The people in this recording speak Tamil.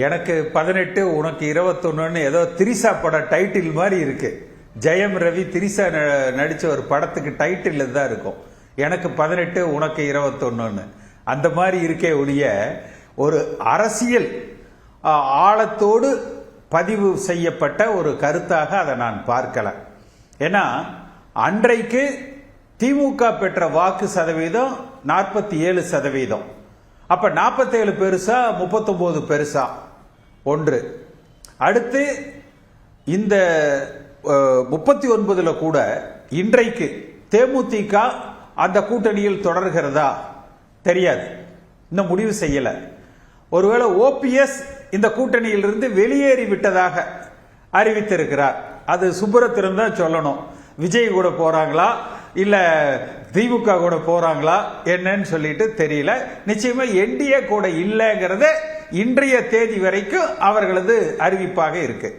எனக்கு 18 உனக்கு 21 ஏதோ திரிசா பட டைட்டில் மாதிரி இருக்கு. ஜெயம் ரவி திரிசா நடிச்ச ஒரு படத்துக்கு டைட்டில் தான் இருக்கும். எனக்கு 18 உனக்கு 21 அந்த மாதிரி இருக்கே ஒழிய ஒரு அரசியல் ஆழத்தோடு பதிவு செய்யப்பட்ட ஒரு கருத்தாக அதை நான் பார்க்கல. ஏன்னா அன்றைக்கு திமுக பெற்ற வாக்கு சதவீதம் 47%. அப்ப 47 பெருசா 39 பெருசா ஒன்று. அடுத்து இந்த 39 கூட இன்றைக்கு தேமுதிக அந்த கூட்டணியில் தொடர்கிறதா தெரியாது, இன்னும் முடிவு செய்யல. ஒருவேளை ஓபிஎஸ் இந்த கூட்டணியிலிருந்து வெளியேறி விட்டதாக அறிவித்திருக்கிறார். அது சுப்புரத்தினம் தான் சொல்லணும். விஜய் கூட போறாங்களா இல்ல திமுக கூட போறாங்களா என்னன்னு சொல்லிட்டு தெரியல. நிச்சயமா என்டிஏ கூட இல்லைங்கிறது இன்றைய தேதி வரைக்கும் அவர்களது அறிவிப்பாக இருக்கு.